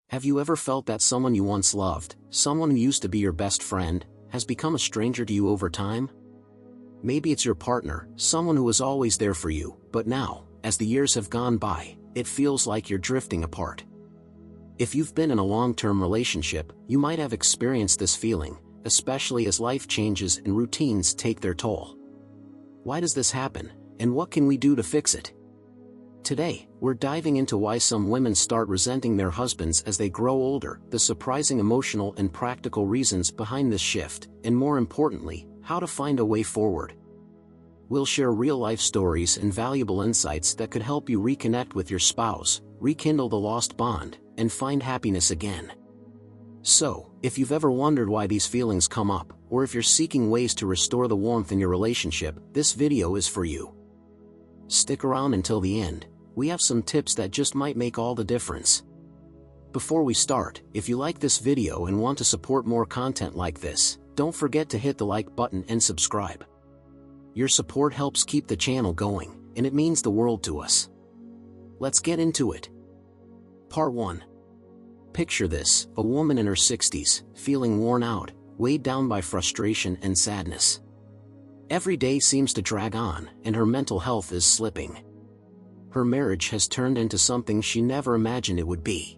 Have you ever felt that someone you once loved, someone who used to be your best friend, has become a stranger to you over time? Maybe it's your partner, someone who was always there for you, but now, as the years have gone by, it feels like you're drifting apart. If you've been in a long-term relationship, you might have experienced this feeling, especially as life changes and routines take their toll. Why does this happen, and what can we do to fix it? Today, we're diving into why some women start resenting their husbands as they grow older, the surprising emotional and practical reasons behind this shift, and more importantly, how to find a way forward. We'll share real-life stories and valuable insights that could help you reconnect with your spouse, rekindle the lost bond, and find happiness again. So, if you've ever wondered why these feelings come up, or if you're seeking ways to restore the warmth in your relationship, this video is for you. Stick around until the end. We have some tips that just might make all the difference. Before we start, if you like this video and want to support more content like this, don't forget to hit the like button and subscribe. Your support helps keep the channel going, and it means the world to us. Let's get into it. Part 1. Picture this, a woman in her 60s, feeling worn out, weighed down by frustration and sadness. Every day seems to drag on, and her mental health is slipping. Her marriage has turned into something she never imagined it would be.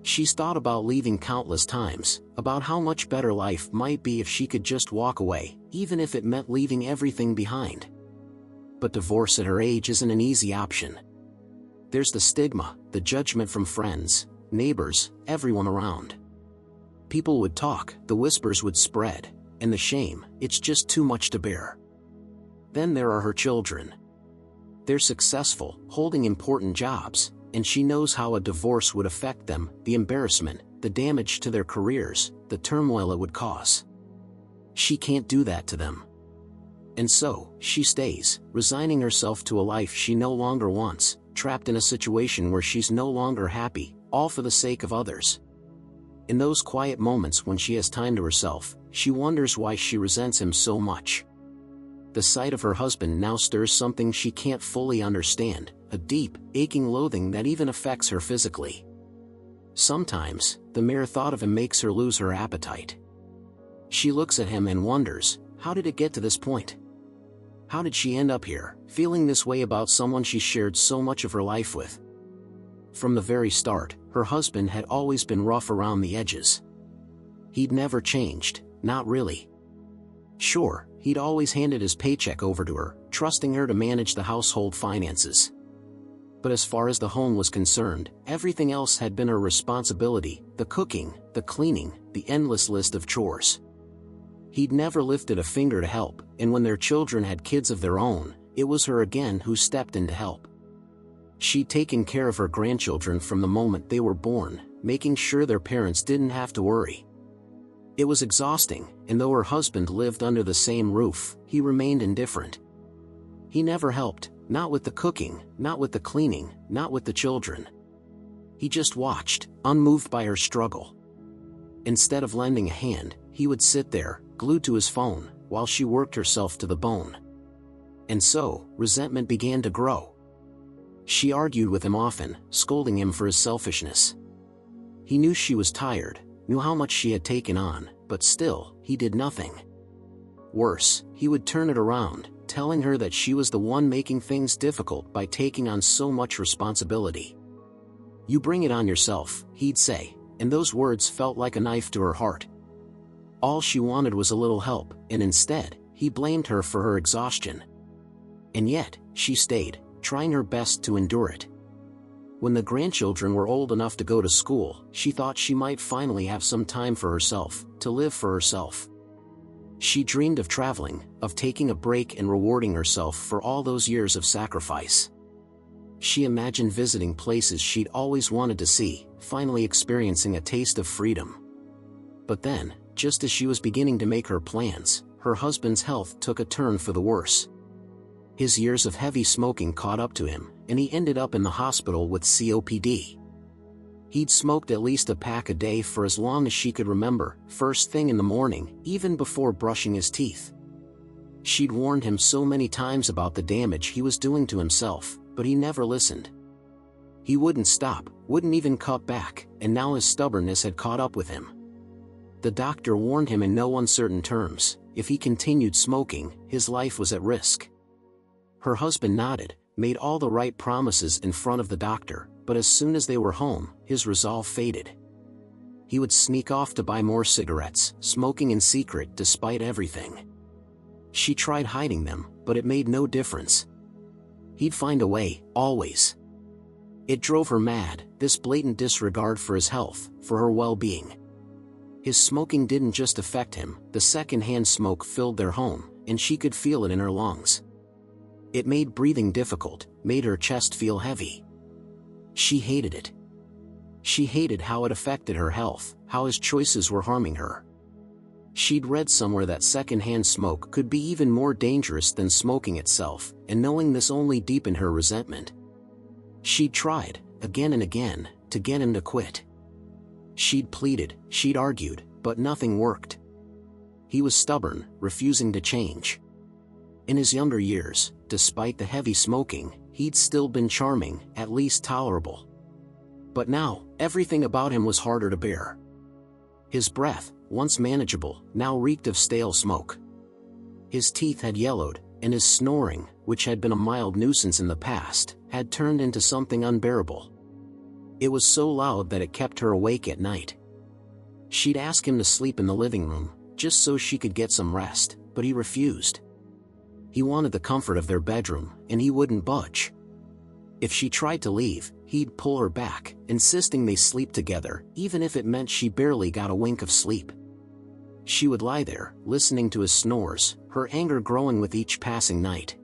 She's thought about leaving countless times, about how much better life might be if she could just walk away, even if it meant leaving everything behind. But divorce at her age isn't an easy option. There's the stigma, the judgment from friends, neighbors, everyone around. People would talk, the whispers would spread, and the shame, it's just too much to bear. Then there are her children. They're successful, holding important jobs, and she knows how a divorce would affect them, the embarrassment, the damage to their careers, the turmoil it would cause. She can't do that to them. And so, she stays, resigning herself to a life she no longer wants, trapped in a situation where she's no longer happy, all for the sake of others. In those quiet moments when she has time to herself, she wonders why she resents him so much. The sight of her husband now stirs something she can't fully understand, a deep, aching loathing that even affects her physically. Sometimes, the mere thought of him makes her lose her appetite. She looks at him and wonders, how did it get to this point? How did she end up here, feeling this way about someone she shared so much of her life with? From the very start, her husband had always been rough around the edges. He'd never changed, not really. Sure, he'd always handed his paycheck over to her, trusting her to manage the household finances. But as far as the home was concerned, everything else had been her responsibility, the cooking, the cleaning, the endless list of chores. He'd never lifted a finger to help, and when their children had kids of their own, it was her again who stepped in to help. She'd taken care of her grandchildren from the moment they were born, making sure their parents didn't have to worry. It was exhausting, and though her husband lived under the same roof, he remained indifferent. He never helped, not with the cooking, not with the cleaning, not with the children. He just watched, unmoved by her struggle. Instead of lending a hand, he would sit there, glued to his phone, while she worked herself to the bone. And so, resentment began to grow. She argued with him often, scolding him for his selfishness. He knew she was tired, knew how much she had taken on, but still, he did nothing. Worse, he would turn it around, telling her that she was the one making things difficult by taking on so much responsibility. "You bring it on yourself," he'd say, and those words felt like a knife to her heart. All she wanted was a little help, and instead, he blamed her for her exhaustion. And yet, she stayed, trying her best to endure it. When the grandchildren were old enough to go to school, she thought she might finally have some time for herself, to live for herself. She dreamed of traveling, of taking a break and rewarding herself for all those years of sacrifice. She imagined visiting places she'd always wanted to see, finally experiencing a taste of freedom. But then, just as she was beginning to make her plans, her husband's health took a turn for the worse. His years of heavy smoking caught up to him, and he ended up in the hospital with COPD. He'd smoked at least a pack a day for as long as she could remember, first thing in the morning, even before brushing his teeth. She'd warned him so many times about the damage he was doing to himself, but he never listened. He wouldn't stop, wouldn't even cut back, and now his stubbornness had caught up with him. The doctor warned him in no uncertain terms, if he continued smoking, his life was at risk. Her husband nodded, made all the right promises in front of the doctor, but as soon as they were home, his resolve faded. He would sneak off to buy more cigarettes, smoking in secret despite everything. She tried hiding them, but it made no difference. He'd find a way, always. It drove her mad, this blatant disregard for his health, for her well-being. His smoking didn't just affect him, the second-hand smoke filled their home, and she could feel it in her lungs. It made breathing difficult, made her chest feel heavy. She hated it. She hated how it affected her health, how his choices were harming her. She'd read somewhere that second-hand smoke could be even more dangerous than smoking itself, and knowing this only deepened her resentment. She'd tried, again and again, to get him to quit. She'd pleaded, she'd argued, but nothing worked. He was stubborn, refusing to change. In his younger years, despite the heavy smoking, he'd still been charming, at least tolerable. But now, everything about him was harder to bear. His breath, once manageable, now reeked of stale smoke. His teeth had yellowed, and his snoring, which had been a mild nuisance in the past, had turned into something unbearable. It was so loud that it kept her awake at night. She'd ask him to sleep in the living room, just so she could get some rest, but he refused. He wanted the comfort of their bedroom, and he wouldn't budge. If she tried to leave, he'd pull her back, insisting they sleep together, even if it meant she barely got a wink of sleep. She would lie there, listening to his snores, her anger growing with each passing night.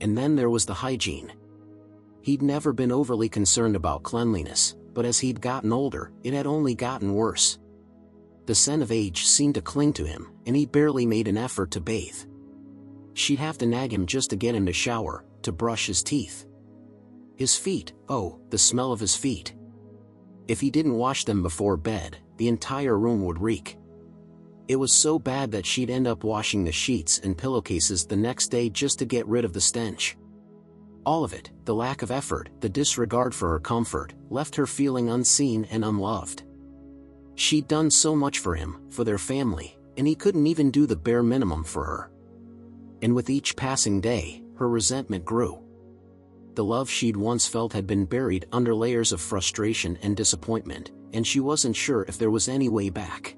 And then there was the hygiene. He'd never been overly concerned about cleanliness, but as he'd gotten older, it had only gotten worse. The scent of age seemed to cling to him, and he barely made an effort to bathe. She'd have to nag him just to get him to shower, to brush his teeth. His feet, oh, the smell of his feet. If he didn't wash them before bed, the entire room would reek. It was so bad that she'd end up washing the sheets and pillowcases the next day just to get rid of the stench. All of it, the lack of effort, the disregard for her comfort, left her feeling unseen and unloved. She'd done so much for him, for their family, and he couldn't even do the bare minimum for her. And with each passing day, her resentment grew. The love she'd once felt had been buried under layers of frustration and disappointment, and she wasn't sure if there was any way back.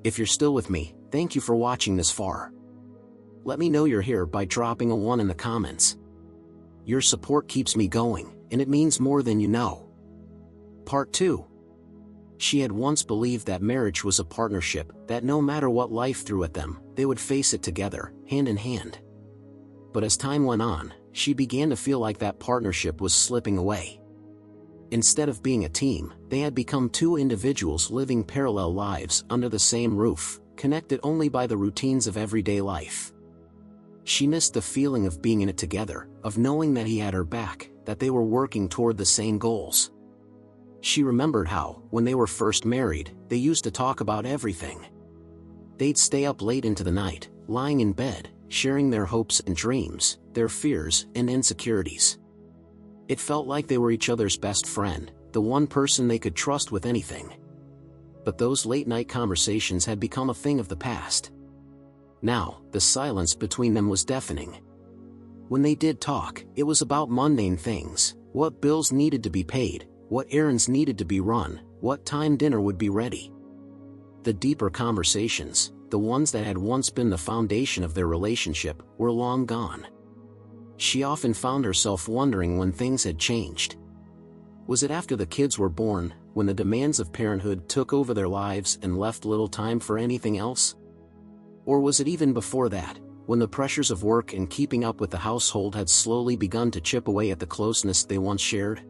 If you're still with me, thank you for watching this far. Let me know you're here by dropping a 1 in the comments. Your support keeps me going, and it means more than you know. Part 2. She had once believed that marriage was a partnership, that no matter what life threw at them, they would face it together, hand in hand. But as time went on, she began to feel like that partnership was slipping away. Instead of being a team, they had become two individuals living parallel lives under the same roof, connected only by the routines of everyday life. She missed the feeling of being in it together, of knowing that he had her back, that they were working toward the same goals. She remembered how, when they were first married, they used to talk about everything. They'd stay up late into the night, lying in bed, sharing their hopes and dreams, their fears and insecurities. It felt like they were each other's best friend, the one person they could trust with anything. But those late-night conversations had become a thing of the past. Now, the silence between them was deafening. When they did talk, it was about mundane things, what bills needed to be paid, what errands needed to be run, what time dinner would be ready. The deeper conversations, the ones that had once been the foundation of their relationship, were long gone. She often found herself wondering when things had changed. Was it after the kids were born, when the demands of parenthood took over their lives and left little time for anything else? Or was it even before that, when the pressures of work and keeping up with the household had slowly begun to chip away at the closeness they once shared?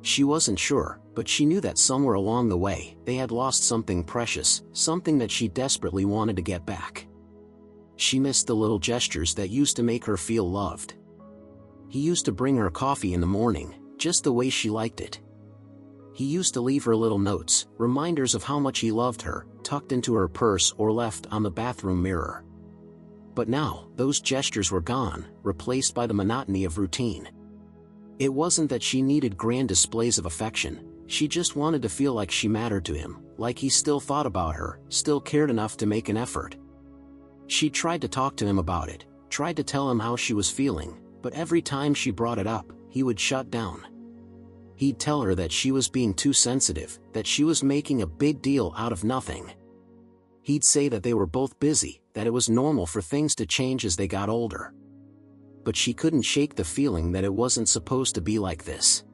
She wasn't sure, but she knew that somewhere along the way, they had lost something precious, something that she desperately wanted to get back. She missed the little gestures that used to make her feel loved. He used to bring her coffee in the morning, just the way she liked it. He used to leave her little notes, reminders of how much he loved her, tucked into her purse or left on the bathroom mirror. But now, those gestures were gone, replaced by the monotony of routine. It wasn't that she needed grand displays of affection, she just wanted to feel like she mattered to him, like he still thought about her, still cared enough to make an effort. She tried to talk to him about it, tried to tell him how she was feeling, but every time she brought it up, he would shut down. He'd tell her that she was being too sensitive, that she was making a big deal out of nothing. He'd say that they were both busy, that it was normal for things to change as they got older. But she couldn't shake the feeling that it wasn't supposed to be like this.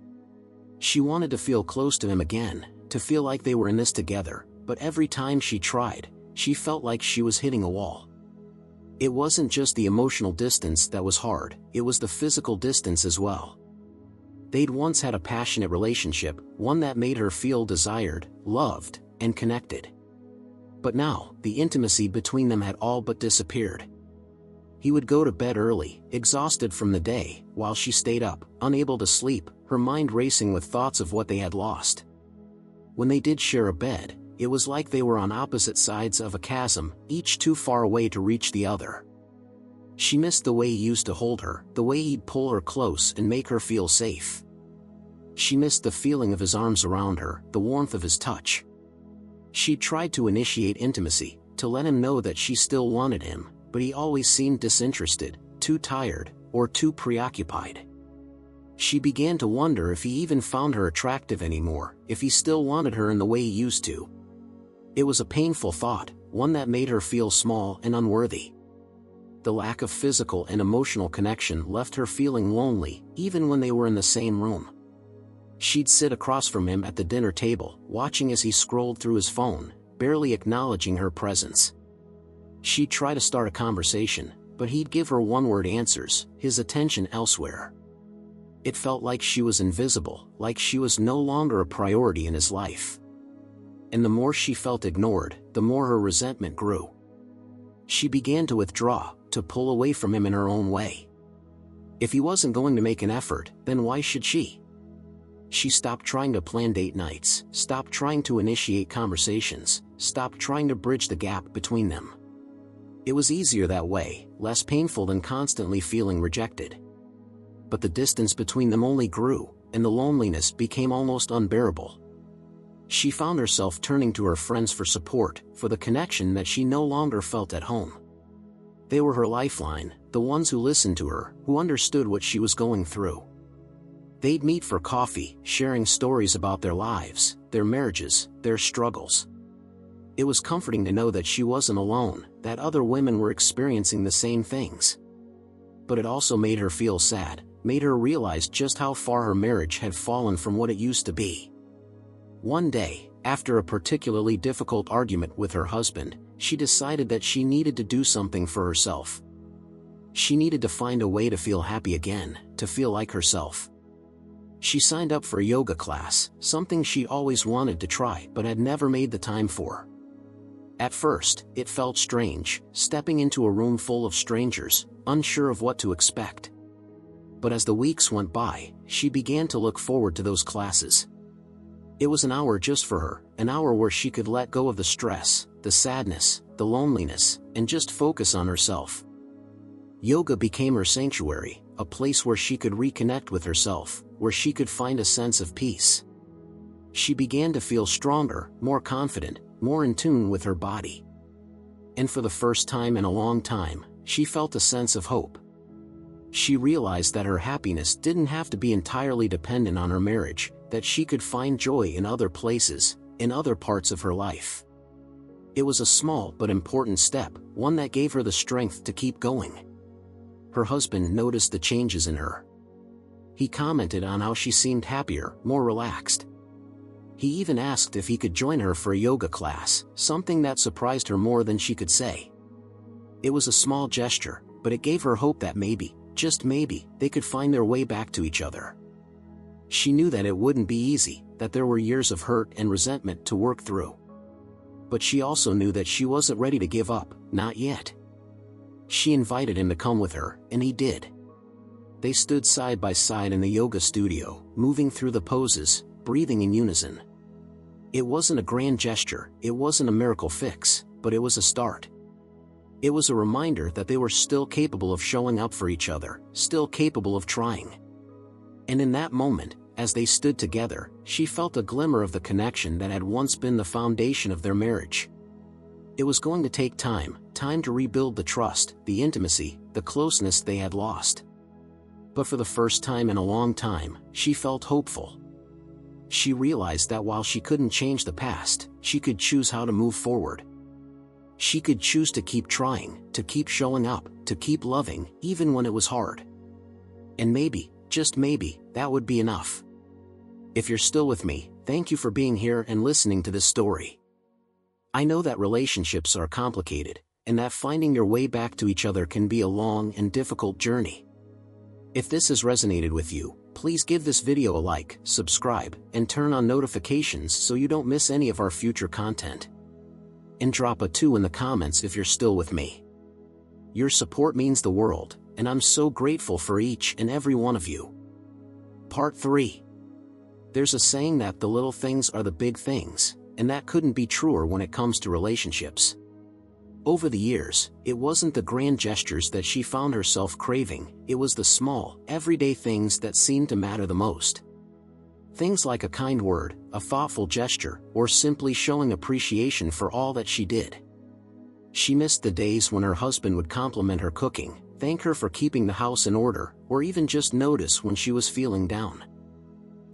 She wanted to feel close to him again, to feel like they were in this together, but every time she tried, she felt like she was hitting a wall. It wasn't just the emotional distance that was hard, it was the physical distance as well. They'd once had a passionate relationship, one that made her feel desired, loved, and connected. But now, the intimacy between them had all but disappeared. He would go to bed early, exhausted from the day, while she stayed up, unable to sleep, her mind racing with thoughts of what they had lost. When they did share a bed, it was like they were on opposite sides of a chasm, each too far away to reach the other. She missed the way he used to hold her, the way he'd pull her close and make her feel safe. She missed the feeling of his arms around her, the warmth of his touch. She tried to initiate intimacy, to let him know that she still wanted him, but he always seemed disinterested, too tired, or too preoccupied. She began to wonder if he even found her attractive anymore, if he still wanted her in the way he used to. It was a painful thought, one that made her feel small and unworthy. The lack of physical and emotional connection left her feeling lonely, even when they were in the same room. She'd sit across from him at the dinner table, watching as he scrolled through his phone, barely acknowledging her presence. She'd try to start a conversation, but he'd give her one-word answers, his attention elsewhere. It felt like she was invisible, like she was no longer a priority in his life. And the more she felt ignored, the more her resentment grew. She began to withdraw, to pull away from him in her own way. If he wasn't going to make an effort, then why should she? She stopped trying to plan date nights, stopped trying to initiate conversations, stopped trying to bridge the gap between them. It was easier that way, less painful than constantly feeling rejected. But the distance between them only grew, and the loneliness became almost unbearable. She found herself turning to her friends for support, for the connection that she no longer felt at home. They were her lifeline, the ones who listened to her, who understood what she was going through. They'd meet for coffee, sharing stories about their lives, their marriages, their struggles. It was comforting to know that she wasn't alone, that other women were experiencing the same things. But it also made her feel sad, made her realize just how far her marriage had fallen from what it used to be. One day, after a particularly difficult argument with her husband, she decided that she needed to do something for herself. She needed to find a way to feel happy again, to feel like herself. She signed up for a yoga class, something she always wanted to try but had never made the time for. At first, it felt strange, stepping into a room full of strangers, unsure of what to expect. But as the weeks went by, she began to look forward to those classes. It was an hour just for her, an hour where she could let go of the stress, the sadness, the loneliness, and just focus on herself. Yoga became her sanctuary, a place where she could reconnect with herself, where she could find a sense of peace. She began to feel stronger, more confident, more in tune with her body. And for the first time in a long time, she felt a sense of hope. She realized that her happiness didn't have to be entirely dependent on her marriage, that she could find joy in other places, in other parts of her life. It was a small but important step, one that gave her the strength to keep going. Her husband noticed the changes in her. He commented on how she seemed happier, more relaxed. He even asked if he could join her for a yoga class, something that surprised her more than she could say. It was a small gesture, but it gave her hope that maybe, just maybe, they could find their way back to each other. She knew that it wouldn't be easy, that there were years of hurt and resentment to work through. But she also knew that she wasn't ready to give up, not yet. She invited him to come with her, and he did. They stood side by side in the yoga studio, moving through the poses, breathing in unison. It wasn't a grand gesture, it wasn't a miracle fix, but it was a start. It was a reminder that they were still capable of showing up for each other, still capable of trying. And in that moment, as they stood together, she felt a glimmer of the connection that had once been the foundation of their marriage. It was going to take time to rebuild the trust, the intimacy, the closeness they had lost. But for the first time in a long time, she felt hopeful. She realized that while she couldn't change the past, she could choose how to move forward. She could choose to keep trying, to keep showing up, to keep loving, even when it was hard. And maybe, just maybe, that would be enough. If you're still with me, thank you for being here and listening to this story. I know that relationships are complicated, and that finding your way back to each other can be a long and difficult journey. If this has resonated with you, please give this video a like, subscribe, and turn on notifications so you don't miss any of our future content. And drop a 2 in the comments if you're still with me. Your support means the world, and I'm so grateful for each and every one of you. Part 3. There's a saying that the little things are the big things, and that couldn't be truer when it comes to relationships. Over the years, it wasn't the grand gestures that she found herself craving, it was the small, everyday things that seemed to matter the most. Things like a kind word, a thoughtful gesture, or simply showing appreciation for all that she did. She missed the days when her husband would compliment her cooking, thank her for keeping the house in order, or even just notice when she was feeling down.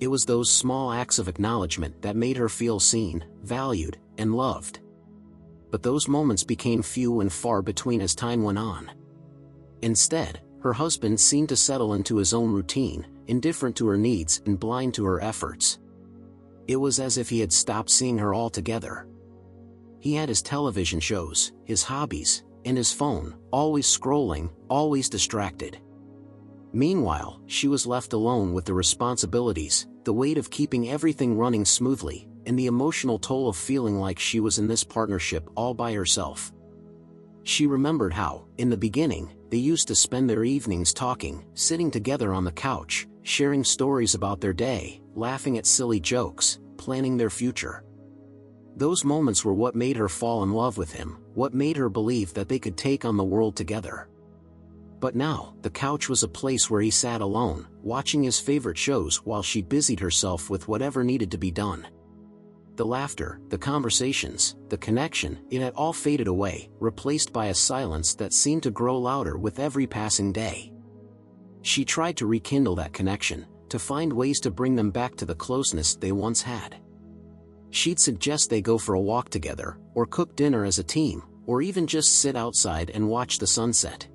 It was those small acts of acknowledgement that made her feel seen, valued, and loved. But those moments became few and far between as time went on. Instead, her husband seemed to settle into his own routine, indifferent to her needs and blind to her efforts. It was as if he had stopped seeing her altogether. He had his television shows, his hobbies, and his phone, always scrolling, always distracted. Meanwhile, she was left alone with the responsibilities, the weight of keeping everything running smoothly, and the emotional toll of feeling like she was in this partnership all by herself. She remembered how, in the beginning, they used to spend their evenings talking, sitting together on the couch, sharing stories about their day, laughing at silly jokes, planning their future. Those moments were what made her fall in love with him, what made her believe that they could take on the world together. But now, the couch was a place where he sat alone, watching his favorite shows while she busied herself with whatever needed to be done. The laughter, the conversations, the connection, it had all faded away, replaced by a silence that seemed to grow louder with every passing day. She tried to rekindle that connection, to find ways to bring them back to the closeness they once had. She'd suggest they go for a walk together, or cook dinner as a team, or even just sit outside and watch the sunset.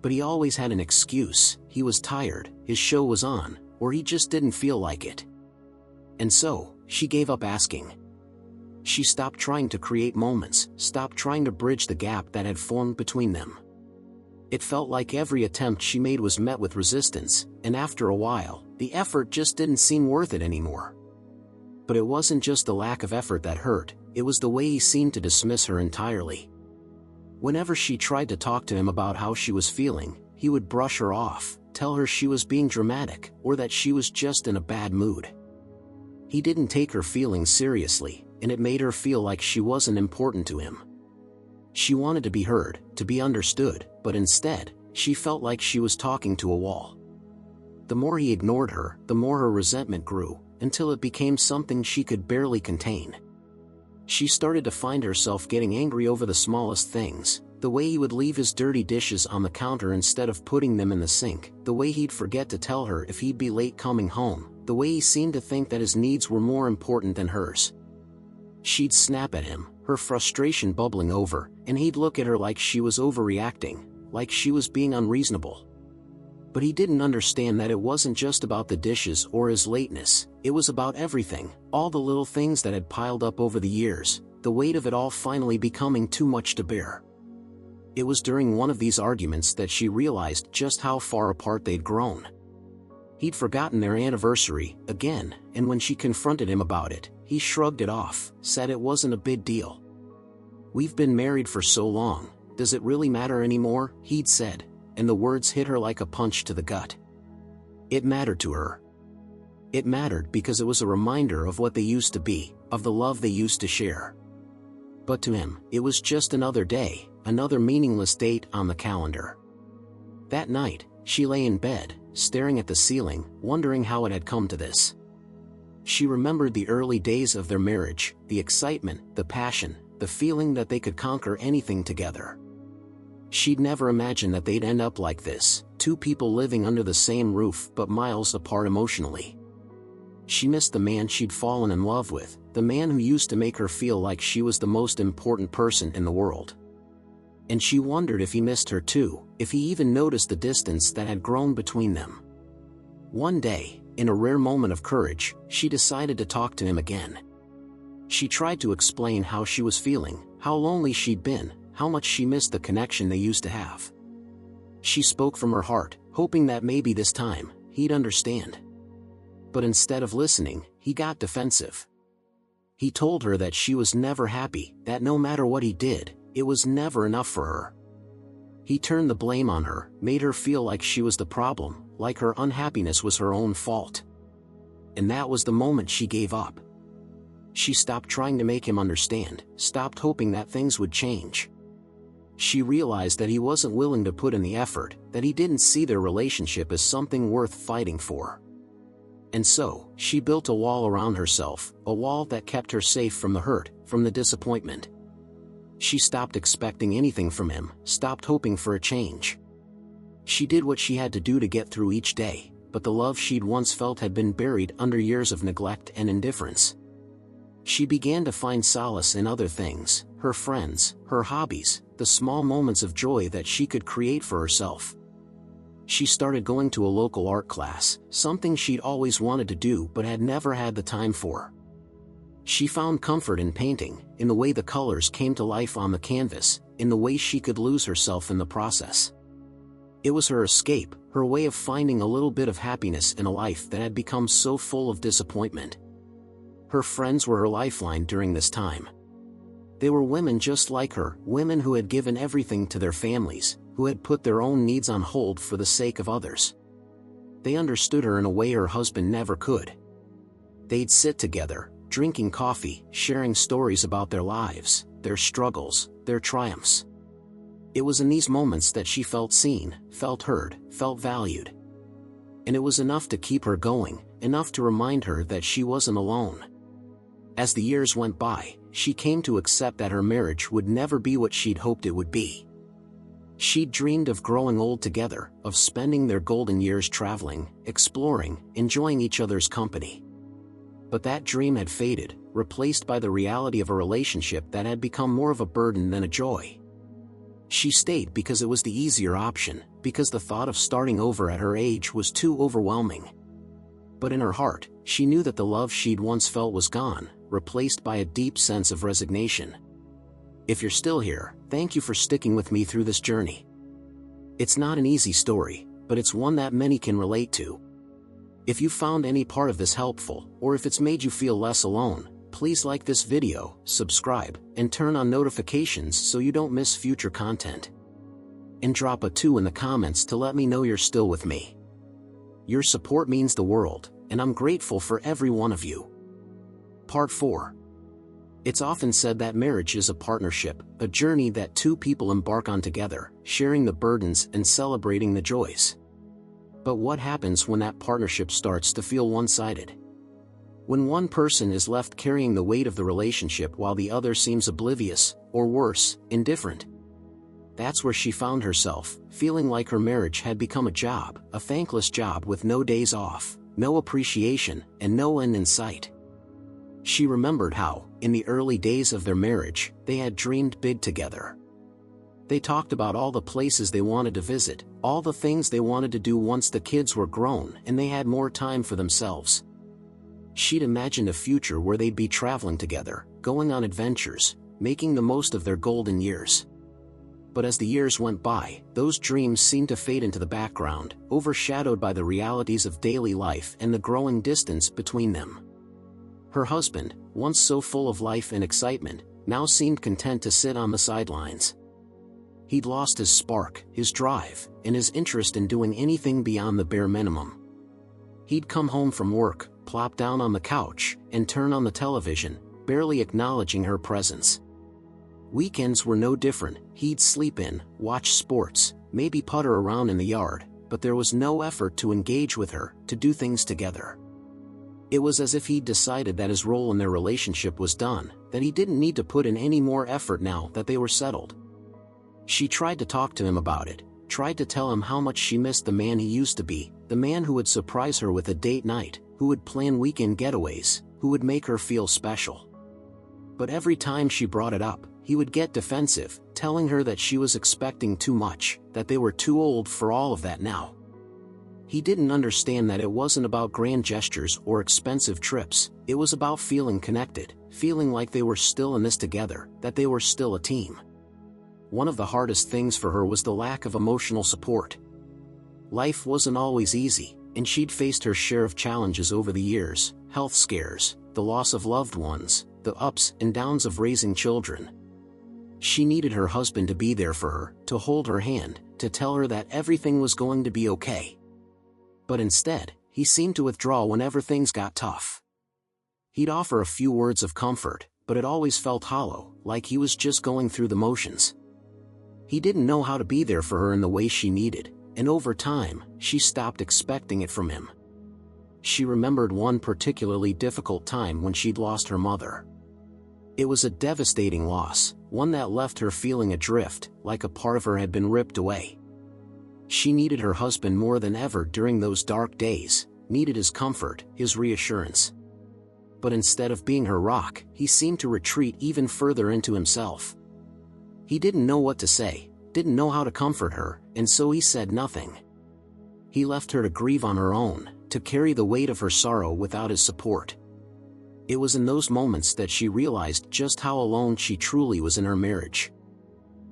But he always had an excuse: he was tired, his show was on, or he just didn't feel like it. And so, she gave up asking. She stopped trying to create moments, stopped trying to bridge the gap that had formed between them. It felt like every attempt she made was met with resistance, and after a while, the effort just didn't seem worth it anymore. But it wasn't just the lack of effort that hurt, it was the way he seemed to dismiss her entirely. Whenever she tried to talk to him about how she was feeling, he would brush her off, tell her she was being dramatic, or that she was just in a bad mood. He didn't take her feelings seriously, and it made her feel like she wasn't important to him. She wanted to be heard, to be understood, but instead, she felt like she was talking to a wall. The more he ignored her, the more her resentment grew, until it became something she could barely contain. She started to find herself getting angry over the smallest things: the way he would leave his dirty dishes on the counter instead of putting them in the sink, the way he'd forget to tell her if he'd be late coming home, the way he seemed to think that his needs were more important than hers. She'd snap at him, her frustration bubbling over, and he'd look at her like she was overreacting, like she was being unreasonable. But he didn't understand that it wasn't just about the dishes or his lateness, it was about everything, all the little things that had piled up over the years, the weight of it all finally becoming too much to bear. It was during one of these arguments that she realized just how far apart they'd grown. He'd forgotten their anniversary, again, and when she confronted him about it, he shrugged it off, said it wasn't a big deal. "We've been married for so long, does it really matter anymore?" he'd said, and the words hit her like a punch to the gut. It mattered to her. It mattered because it was a reminder of what they used to be, of the love they used to share. But to him, it was just another day, another meaningless date on the calendar. That night, she lay in bed, staring at the ceiling, wondering how it had come to this. She remembered the early days of their marriage, the excitement, the passion, the feeling that they could conquer anything together. She'd never imagined that they'd end up like this, two people living under the same roof but miles apart emotionally. She missed the man she'd fallen in love with, the man who used to make her feel like she was the most important person in the world. And she wondered if he missed her too, if he even noticed the distance that had grown between them. One day, in a rare moment of courage, she decided to talk to him again. She tried to explain how she was feeling, how lonely she'd been, how much she missed the connection they used to have. She spoke from her heart, hoping that maybe this time, he'd understand. But instead of listening, he got defensive. He told her that she was never happy, that no matter what he did, it was never enough for her. He turned the blame on her, made her feel like she was the problem, like her unhappiness was her own fault. And that was the moment she gave up. She stopped trying to make him understand, stopped hoping that things would change. She realized that he wasn't willing to put in the effort, that he didn't see their relationship as something worth fighting for. And so, she built a wall around herself, a wall that kept her safe from the hurt, from the disappointment. She stopped expecting anything from him, stopped hoping for a change. She did what she had to do to get through each day, but the love she'd once felt had been buried under years of neglect and indifference. She began to find solace in other things, her friends, her hobbies, the small moments of joy that she could create for herself. She started going to a local art class, something she'd always wanted to do but had never had the time for. She found comfort in painting, in the way the colors came to life on the canvas, in the way she could lose herself in the process. It was her escape, her way of finding a little bit of happiness in a life that had become so full of disappointment. Her friends were her lifeline during this time. They were women just like her, women who had given everything to their families, who had put their own needs on hold for the sake of others. They understood her in a way her husband never could. They'd sit together, drinking coffee, sharing stories about their lives, their struggles, their triumphs. It was in these moments that she felt seen, felt heard, felt valued. And it was enough to keep her going, enough to remind her that she wasn't alone. As the years went by, she came to accept that her marriage would never be what she'd hoped it would be. She'd dreamed of growing old together, of spending their golden years traveling, exploring, enjoying each other's company. But that dream had faded, replaced by the reality of a relationship that had become more of a burden than a joy. She stayed because it was the easier option, because the thought of starting over at her age was too overwhelming. But in her heart, she knew that the love she'd once felt was gone, replaced by a deep sense of resignation. If you're still here, thank you for sticking with me through this journey. It's not an easy story, but it's one that many can relate to. If you found any part of this helpful, or if it's made you feel less alone, please like this video, subscribe, and turn on notifications so you don't miss future content. And drop a 2 in the comments to let me know you're still with me. Your support means the world, and I'm grateful for every one of you. Part 4. It's often said that marriage is a partnership, a journey that two people embark on together, sharing the burdens and celebrating the joys. But what happens when that partnership starts to feel one-sided? When one person is left carrying the weight of the relationship while the other seems oblivious, or worse, indifferent? That's where she found herself, feeling like her marriage had become a job, a thankless job with no days off, no appreciation, and no end in sight. She remembered how, in the early days of their marriage, they had dreamed big together. They talked about all the places they wanted to visit, all the things they wanted to do once the kids were grown and they had more time for themselves. She'd imagined a future where they'd be traveling together, going on adventures, making the most of their golden years. But as the years went by, those dreams seemed to fade into the background, overshadowed by the realities of daily life and the growing distance between them. Her husband, once so full of life and excitement, now seemed content to sit on the sidelines. He'd lost his spark, his drive, and his interest in doing anything beyond the bare minimum. He'd come home from work, plop down on the couch, and turn on the television, barely acknowledging her presence. Weekends were no different. He'd sleep in, watch sports, maybe putter around in the yard, but there was no effort to engage with her, to do things together. It was as if he'd decided that his role in their relationship was done, that he didn't need to put in any more effort now that they were settled. She tried to talk to him about it, tried to tell him how much she missed the man he used to be, the man who would surprise her with a date night, who would plan weekend getaways, who would make her feel special. But every time she brought it up, he would get defensive, telling her that she was expecting too much, that they were too old for all of that now. He didn't understand that it wasn't about grand gestures or expensive trips, it was about feeling connected, feeling like they were still in this together, that they were still a team. One of the hardest things for her was the lack of emotional support. Life wasn't always easy, and she'd faced her share of challenges over the years: health scares, the loss of loved ones, the ups and downs of raising children. She needed her husband to be there for her, to hold her hand, to tell her that everything was going to be okay. But instead, he seemed to withdraw whenever things got tough. He'd offer a few words of comfort, but it always felt hollow, like he was just going through the motions. He didn't know how to be there for her in the way she needed, and over time, she stopped expecting it from him. She remembered one particularly difficult time when she'd lost her mother. It was a devastating loss, one that left her feeling adrift, like a part of her had been ripped away. She needed her husband more than ever during those dark days, needed his comfort, his reassurance. But instead of being her rock, he seemed to retreat even further into himself. He didn't know what to say, didn't know how to comfort her, and so he said nothing. He left her to grieve on her own, to carry the weight of her sorrow without his support. It was in those moments that she realized just how alone she truly was in her marriage.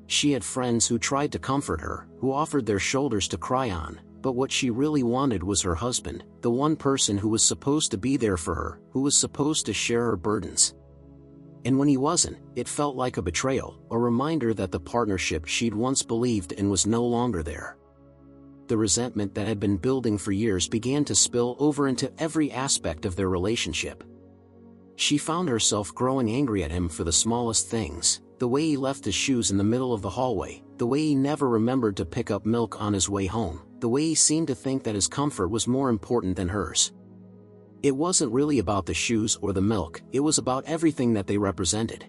She had friends who tried to comfort her, who offered their shoulders to cry on, but what she really wanted was her husband, the one person who was supposed to be there for her, who was supposed to share her burdens. And when he wasn't, it felt like a betrayal, a reminder that the partnership she'd once believed in was no longer there. The resentment that had been building for years began to spill over into every aspect of their relationship. She found herself growing angry at him for the smallest things: the way he left his shoes in the middle of the hallway, the way he never remembered to pick up milk on his way home, the way he seemed to think that his comfort was more important than hers. It wasn't really about the shoes or the milk, it was about everything that they represented.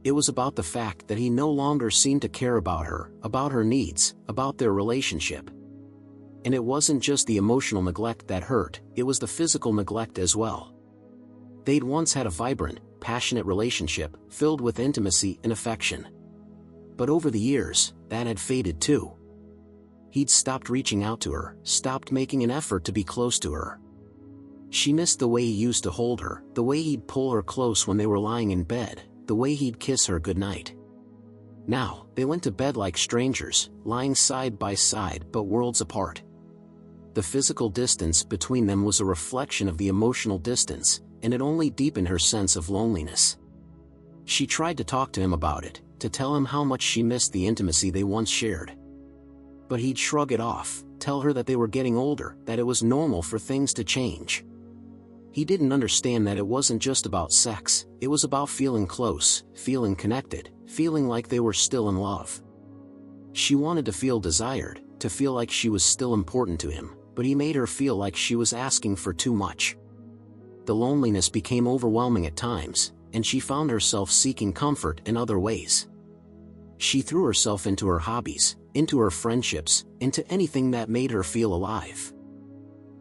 It was about the fact that he no longer seemed to care about her needs, about their relationship. And it wasn't just the emotional neglect that hurt, it was the physical neglect as well. They'd once had a vibrant, passionate relationship, filled with intimacy and affection. But over the years, that had faded too. He'd stopped reaching out to her, stopped making an effort to be close to her. She missed the way he used to hold her, the way he'd pull her close when they were lying in bed, the way he'd kiss her goodnight. Now, they went to bed like strangers, lying side by side but worlds apart. The physical distance between them was a reflection of the emotional distance, and it only deepened her sense of loneliness. She tried to talk to him about it, to tell him how much she missed the intimacy they once shared. But he'd shrug it off, tell her that they were getting older, that it was normal for things to change. He didn't understand that it wasn't just about sex, it was about feeling close, feeling connected, feeling like they were still in love. She wanted to feel desired, to feel like she was still important to him, but he made her feel like she was asking for too much. The loneliness became overwhelming at times, and she found herself seeking comfort in other ways. She threw herself into her hobbies, into her friendships, into anything that made her feel alive.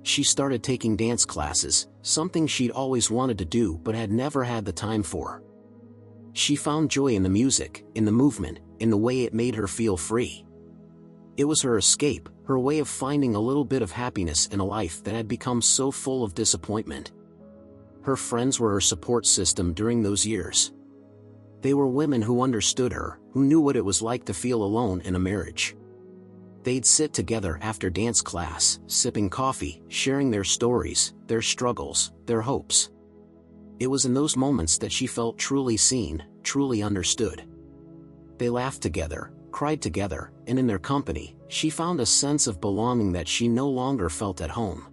She started taking dance classes, something she'd always wanted to do but had never had the time for. She found joy in the music, in the movement, in the way it made her feel free. It was her escape, her way of finding a little bit of happiness in a life that had become so full of disappointment. Her friends were her support system during those years. They were women who understood her, who knew what it was like to feel alone in a marriage. They'd sit together after dance class, sipping coffee, sharing their stories, their struggles, their hopes. It was in those moments that she felt truly seen, truly understood. They laughed together, cried together, and in their company, she found a sense of belonging that she no longer felt at home.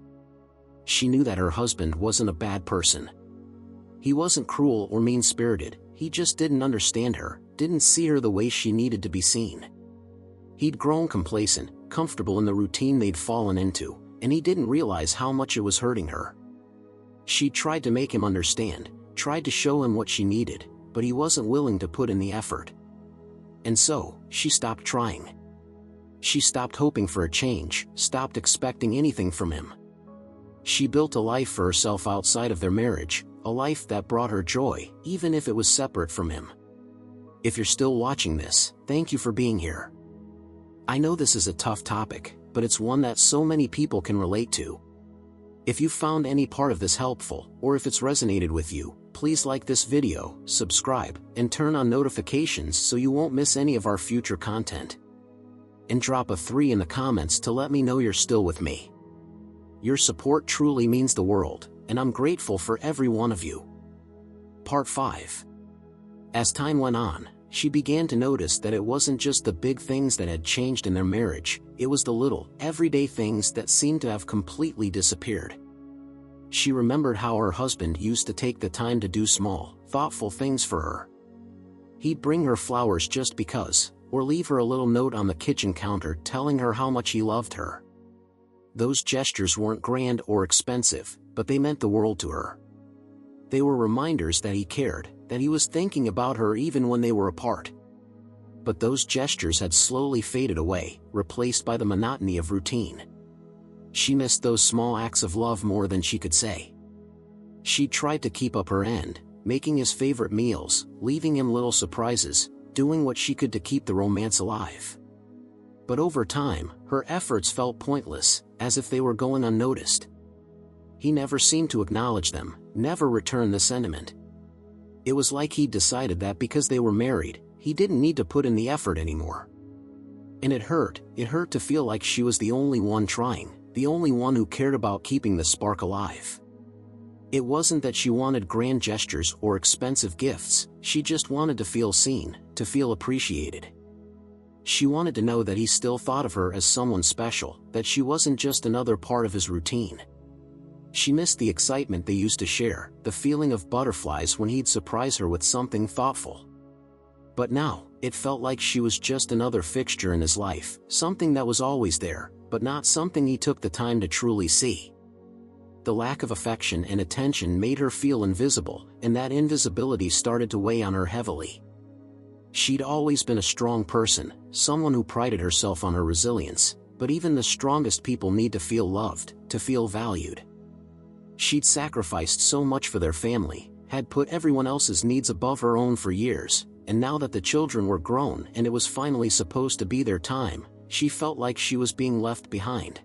She knew that her husband wasn't a bad person. He wasn't cruel or mean-spirited, he just didn't understand her, didn't see her the way she needed to be seen. He'd grown complacent, comfortable in the routine they'd fallen into, and he didn't realize how much it was hurting her. She tried to make him understand, tried to show him what she needed, but he wasn't willing to put in the effort. And so, she stopped trying. She stopped hoping for a change, stopped expecting anything from him. She built a life for herself outside of their marriage, a life that brought her joy, even if it was separate from him. If you're still watching this, thank you for being here. I know this is a tough topic, but it's one that so many people can relate to. If you found any part of this helpful, or if it's resonated with you, please like this video, subscribe, and turn on notifications so you won't miss any of our future content. And drop a 3 in the comments to let me know you're still with me. Your support truly means the world, and I'm grateful for every one of you. Part 5. As time went on, she began to notice that it wasn't just the big things that had changed in their marriage, it was the little, everyday things that seemed to have completely disappeared. She remembered how her husband used to take the time to do small, thoughtful things for her. He'd bring her flowers just because, or leave her a little note on the kitchen counter telling her how much he loved her. Those gestures weren't grand or expensive, but they meant the world to her. They were reminders that he cared, that he was thinking about her even when they were apart. But those gestures had slowly faded away, replaced by the monotony of routine. She missed those small acts of love more than she could say. She tried to keep up her end, making his favorite meals, leaving him little surprises, doing what she could to keep the romance alive. But over time, her efforts felt pointless, as if they were going unnoticed. He never seemed to acknowledge them, never return the sentiment. It was like he'd decided that because they were married, he didn't need to put in the effort anymore. And it hurt to feel like she was the only one trying, the only one who cared about keeping the spark alive. It wasn't that she wanted grand gestures or expensive gifts, she just wanted to feel seen, to feel appreciated. She wanted to know that he still thought of her as someone special, that she wasn't just another part of his routine. She missed the excitement they used to share, the feeling of butterflies when he'd surprise her with something thoughtful. But now, it felt like she was just another fixture in his life, something that was always there, but not something he took the time to truly see. The lack of affection and attention made her feel invisible, and that invisibility started to weigh on her heavily. She'd always been a strong person, someone who prided herself on her resilience, but even the strongest people need to feel loved, to feel valued. She'd sacrificed so much for their family, had put everyone else's needs above her own for years, and now that the children were grown and it was finally supposed to be their time, she felt like she was being left behind.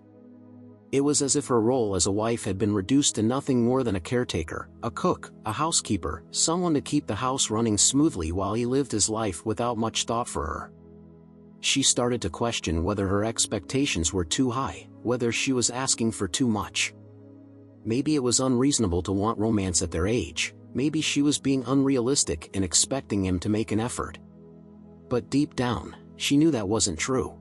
It was as if her role as a wife had been reduced to nothing more than a caretaker, a cook, a housekeeper, someone to keep the house running smoothly while he lived his life without much thought for her. She started to question whether her expectations were too high, whether she was asking for too much. Maybe it was unreasonable to want romance at their age, maybe she was being unrealistic in expecting him to make an effort. But deep down, she knew that wasn't true.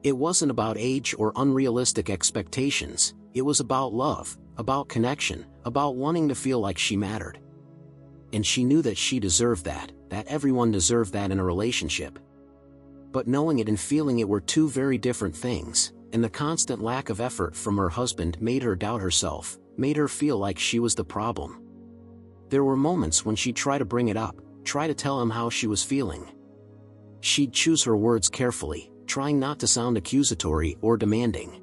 It wasn't about age or unrealistic expectations, it was about love, about connection, about wanting to feel like she mattered. And she knew that she deserved that everyone deserved that in a relationship. But knowing it and feeling it were two very different things, and the constant lack of effort from her husband made her doubt herself, made her feel like she was the problem. There were moments when she'd try to bring it up, try to tell him how she was feeling. She'd choose her words carefully, trying not to sound accusatory or demanding.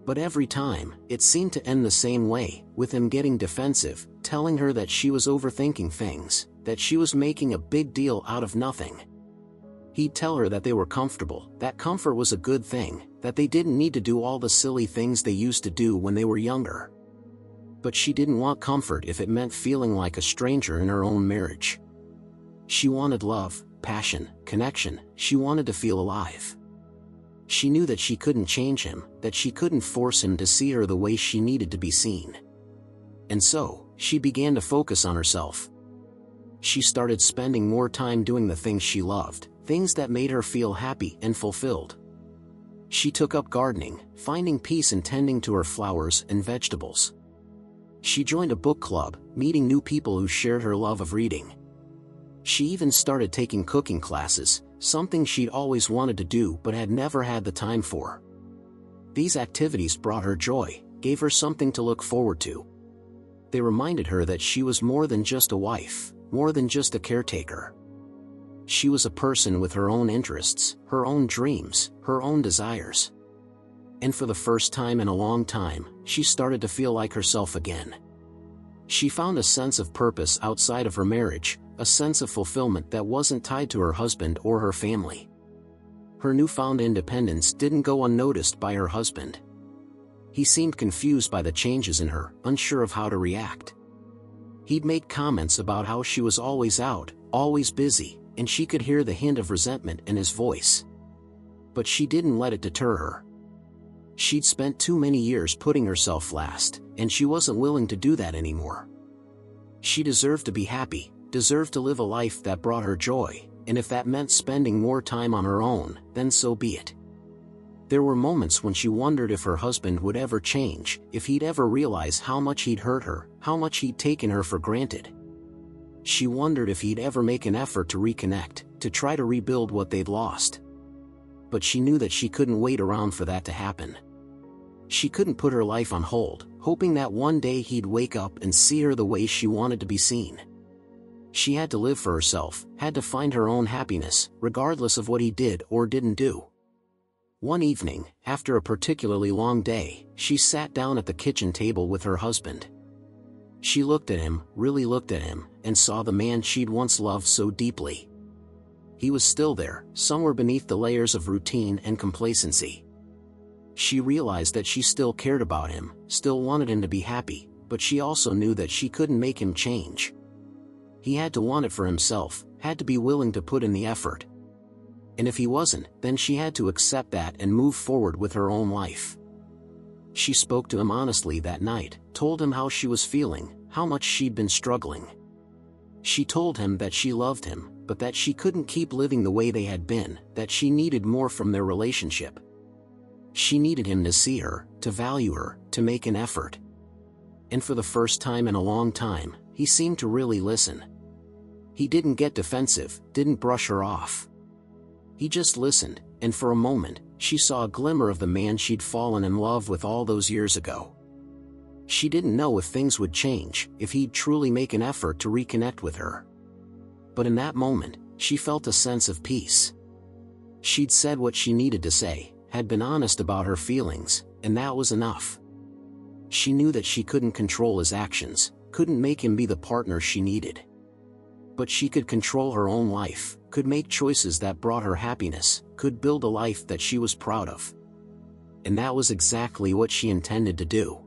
But every time, it seemed to end the same way, with him getting defensive, telling her that she was overthinking things, that she was making a big deal out of nothing. He'd tell her that they were comfortable, that comfort was a good thing, that they didn't need to do all the silly things they used to do when they were younger. But she didn't want comfort if it meant feeling like a stranger in her own marriage. She wanted love, passion, connection, she wanted to feel alive. She knew that she couldn't change him, that she couldn't force him to see her the way she needed to be seen. And so, she began to focus on herself. She started spending more time doing the things she loved, things that made her feel happy and fulfilled. She took up gardening, finding peace in tending to her flowers and vegetables. She joined a book club, meeting new people who shared her love of reading. She even started taking cooking classes, something she'd always wanted to do but had never had the time for. These activities brought her joy, gave her something to look forward to. They reminded her that she was more than just a wife, more than just a caretaker. She was a person with her own interests, her own dreams, her own desires. And for the first time in a long time, she started to feel like herself again. She found a sense of purpose outside of her marriage, a sense of fulfillment that wasn't tied to her husband or her family. Her newfound independence didn't go unnoticed by her husband. He seemed confused by the changes in her, unsure of how to react. He'd make comments about how she was always out, always busy, and she could hear the hint of resentment in his voice. But she didn't let it deter her. She'd spent too many years putting herself last, and she wasn't willing to do that anymore. She deserved to be happy, deserved to live a life that brought her joy, and if that meant spending more time on her own, then so be it. There were moments when she wondered if her husband would ever change, if he'd ever realize how much he'd hurt her, how much he'd taken her for granted. She wondered if he'd ever make an effort to reconnect, to try to rebuild what they'd lost. But she knew that she couldn't wait around for that to happen. She couldn't put her life on hold, hoping that one day he'd wake up and see her the way she wanted to be seen. She had to live for herself, had to find her own happiness, regardless of what he did or didn't do. One evening, after a particularly long day, she sat down at the kitchen table with her husband. She looked at him, really looked at him, and saw the man she'd once loved so deeply. He was still there, somewhere beneath the layers of routine and complacency. She realized that she still cared about him, still wanted him to be happy, but she also knew that she couldn't make him change. He had to want it for himself, had to be willing to put in the effort. And if he wasn't, then she had to accept that and move forward with her own life. She spoke to him honestly that night, told him how she was feeling, how much she'd been struggling. She told him that she loved him, but that she couldn't keep living the way they had been, that she needed more from their relationship. She needed him to see her, to value her, to make an effort. And for the first time in a long time, he seemed to really listen. He didn't get defensive, didn't brush her off. He just listened, and for a moment, she saw a glimmer of the man she'd fallen in love with all those years ago. She didn't know if things would change, if he'd truly make an effort to reconnect with her. But in that moment, she felt a sense of peace. She'd said what she needed to say, had been honest about her feelings, and that was enough. She knew that she couldn't control his actions, couldn't make him be the partner she needed. But she could control her own life, could make choices that brought her happiness, could build a life that she was proud of. And that was exactly what she intended to do.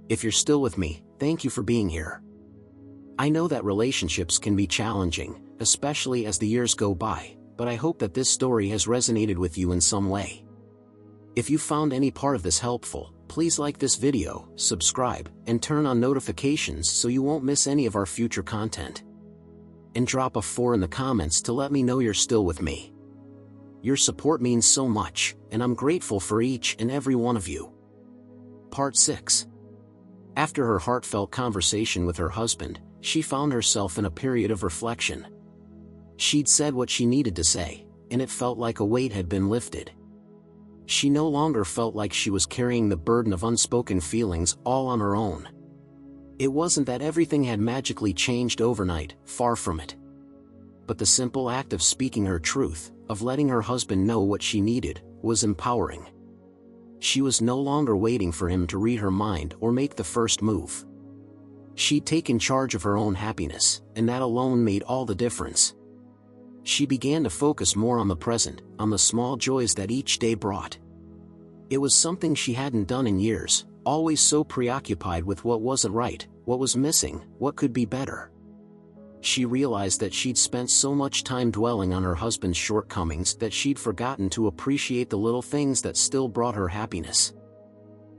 If you're still with me, thank you for being here. I know that relationships can be challenging, especially as the years go by, but I hope that this story has resonated with you in some way. If you found any part of this helpful, please like this video, subscribe, and turn on notifications so you won't miss any of our future content. And drop a 4 in the comments to let me know you're still with me. Your support means so much, and I'm grateful for each and every one of you. Part 6. After her heartfelt conversation with her husband, she found herself in a period of reflection. She'd said what she needed to say, and it felt like a weight had been lifted. She no longer felt like she was carrying the burden of unspoken feelings all on her own. It wasn't that everything had magically changed overnight, far from it. But the simple act of speaking her truth, of letting her husband know what she needed, was empowering. She was no longer waiting for him to read her mind or make the first move. She'd taken charge of her own happiness, and that alone made all the difference. She began to focus more on the present, on the small joys that each day brought. It was something she hadn't done in years, always so preoccupied with what wasn't right, what was missing, what could be better. She realized that she'd spent so much time dwelling on her husband's shortcomings that she'd forgotten to appreciate the little things that still brought her happiness.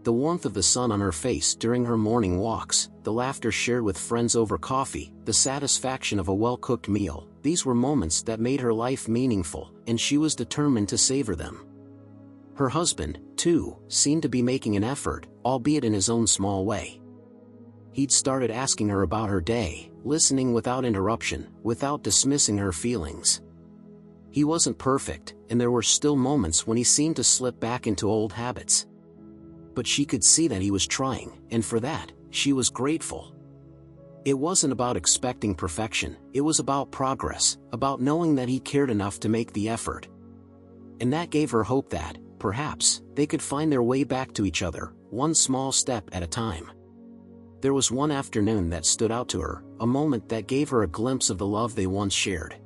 The warmth of the sun on her face during her morning walks, the laughter shared with friends over coffee, the satisfaction of a well-cooked meal, these were moments that made her life meaningful, and she was determined to savor them. Her husband, too, seemed to be making an effort, albeit in his own small way. He'd started asking her about her day, listening without interruption, without dismissing her feelings. He wasn't perfect, and there were still moments when he seemed to slip back into old habits. But she could see that he was trying, and for that, she was grateful. It wasn't about expecting perfection, it was about progress, about knowing that he cared enough to make the effort. And that gave her hope that, perhaps, they could find their way back to each other, one small step at a time. There was one afternoon that stood out to her, a moment that gave her a glimpse of the love they once shared.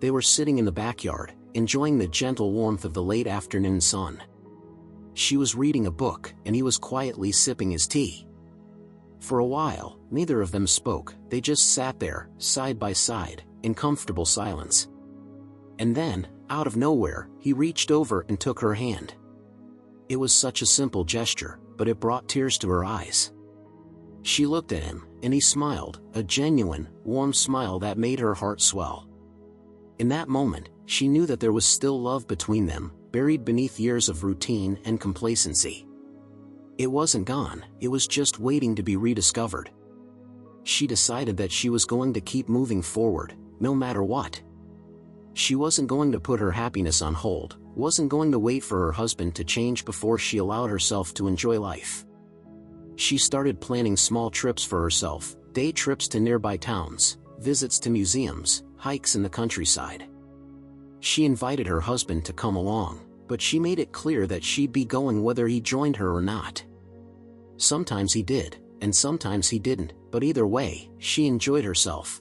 They were sitting in the backyard, enjoying the gentle warmth of the late afternoon sun. She was reading a book, and he was quietly sipping his tea. For a while, neither of them spoke, they just sat there, side by side, in comfortable silence. And then, out of nowhere, he reached over and took her hand. It was such a simple gesture, but it brought tears to her eyes. She looked at him, and he smiled, a genuine, warm smile that made her heart swell. In that moment, she knew that there was still love between them, buried beneath years of routine and complacency. It wasn't gone, it was just waiting to be rediscovered. She decided that she was going to keep moving forward, no matter what. She wasn't going to put her happiness on hold, wasn't going to wait for her husband to change before she allowed herself to enjoy life. She started planning small trips for herself, day trips to nearby towns, visits to museums, hikes in the countryside. She invited her husband to come along, but she made it clear that she'd be going whether he joined her or not. Sometimes he did, and sometimes he didn't, but either way, she enjoyed herself.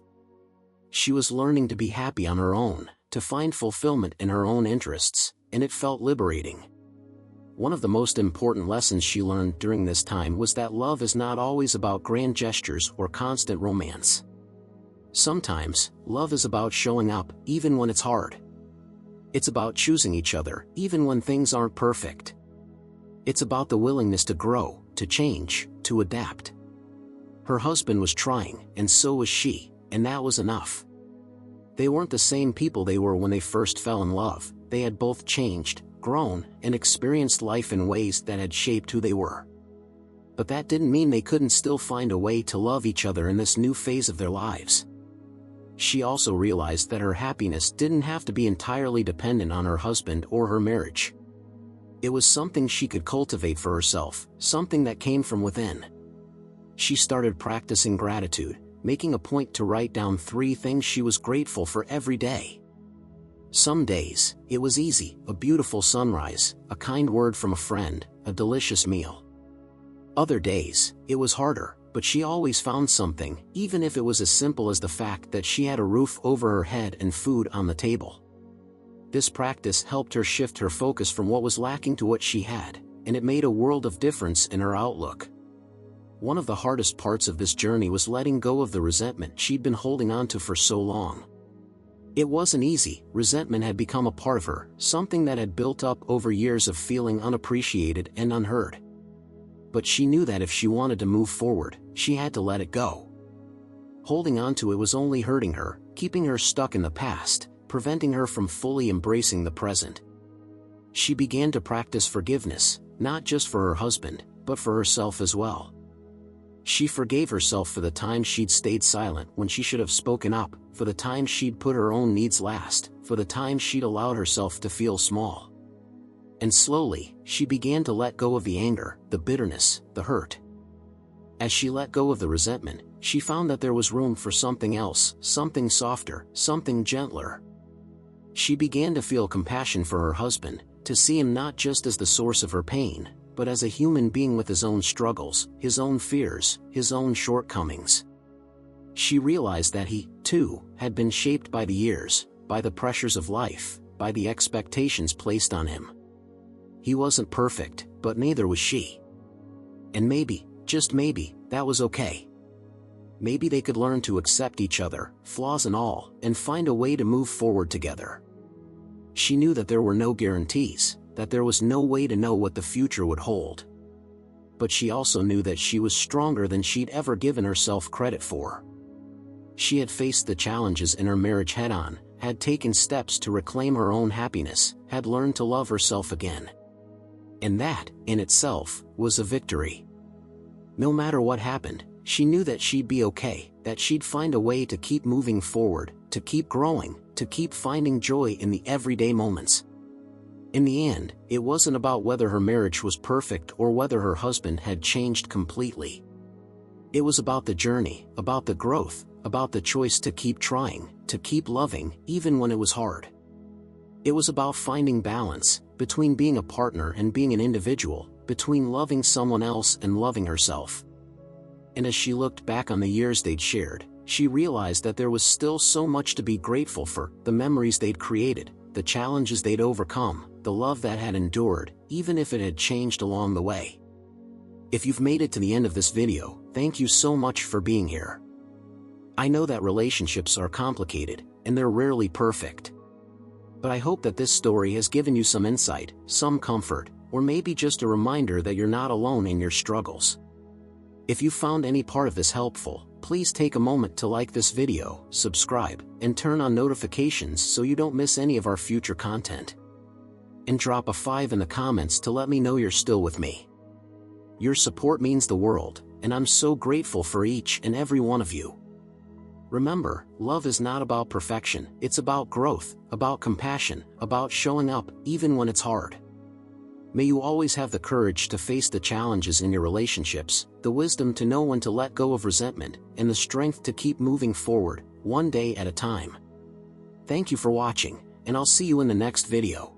She was learning to be happy on her own, to find fulfillment in her own interests, and it felt liberating. One of the most important lessons she learned during this time was that love is not always about grand gestures or constant romance. Sometimes, love is about showing up, even when it's hard. It's about choosing each other, even when things aren't perfect. It's about the willingness to grow, to change, to adapt. Her husband was trying, and so was she, and that was enough. They weren't the same people they were when they first fell in love, they had both changed, grown, and experienced life in ways that had shaped who they were. But that didn't mean they couldn't still find a way to love each other in this new phase of their lives. She also realized that her happiness didn't have to be entirely dependent on her husband or her marriage. It was something she could cultivate for herself, something that came from within. She started practicing gratitude, making a point to write down 3 things she was grateful for every day. Some days, it was easy, a beautiful sunrise, a kind word from a friend, a delicious meal. Other days, it was harder, but she always found something, even if it was as simple as the fact that she had a roof over her head and food on the table. This practice helped her shift her focus from what was lacking to what she had, and it made a world of difference in her outlook. One of the hardest parts of this journey was letting go of the resentment she'd been holding on to for so long. It wasn't easy, resentment had become a part of her, something that had built up over years of feeling unappreciated and unheard. But she knew that if she wanted to move forward, she had to let it go. Holding on to it was only hurting her, keeping her stuck in the past, preventing her from fully embracing the present. She began to practice forgiveness, not just for her husband, but for herself as well. She forgave herself for the time she'd stayed silent when she should have spoken up, for the time she'd put her own needs last, for the time she'd allowed herself to feel small. And slowly, she began to let go of the anger, the bitterness, the hurt. As she let go of the resentment, she found that there was room for something else, something softer, something gentler. She began to feel compassion for her husband, to see him not just as the source of her pain, but as a human being with his own struggles, his own fears, his own shortcomings. She realized that he, too, had been shaped by the years, by the pressures of life, by the expectations placed on him. He wasn't perfect, but neither was she. And maybe, just maybe, that was okay. Maybe they could learn to accept each other, flaws and all, and find a way to move forward together. She knew that there were no guarantees, that there was no way to know what the future would hold. But she also knew that she was stronger than she'd ever given herself credit for. She had faced the challenges in her marriage head-on, had taken steps to reclaim her own happiness, had learned to love herself again. And that, in itself, was a victory. No matter what happened, she knew that she'd be okay, that she'd find a way to keep moving forward, to keep growing, to keep finding joy in the everyday moments. In the end, it wasn't about whether her marriage was perfect or whether her husband had changed completely. It was about the journey, about the growth, about the choice to keep trying, to keep loving, even when it was hard. It was about finding balance, between being a partner and being an individual, between loving someone else and loving herself. And as she looked back on the years they'd shared, she realized that there was still so much to be grateful for: the memories they'd created, the challenges they'd overcome, the love that had endured, even if it had changed along the way. If you've made it to the end of this video, thank you so much for being here. I know that relationships are complicated, and they're rarely perfect. But I hope that this story has given you some insight, some comfort, or maybe just a reminder that you're not alone in your struggles. If you found any part of this helpful, please take a moment to like this video, subscribe, and turn on notifications so you don't miss any of our future content. And drop a 5 in the comments to let me know you're still with me. Your support means the world, and I'm so grateful for each and every one of you. Remember, love is not about perfection, it's about growth, about compassion, about showing up, even when it's hard. May you always have the courage to face the challenges in your relationships, the wisdom to know when to let go of resentment, and the strength to keep moving forward, one day at a time. Thank you for watching, and I'll see you in the next video.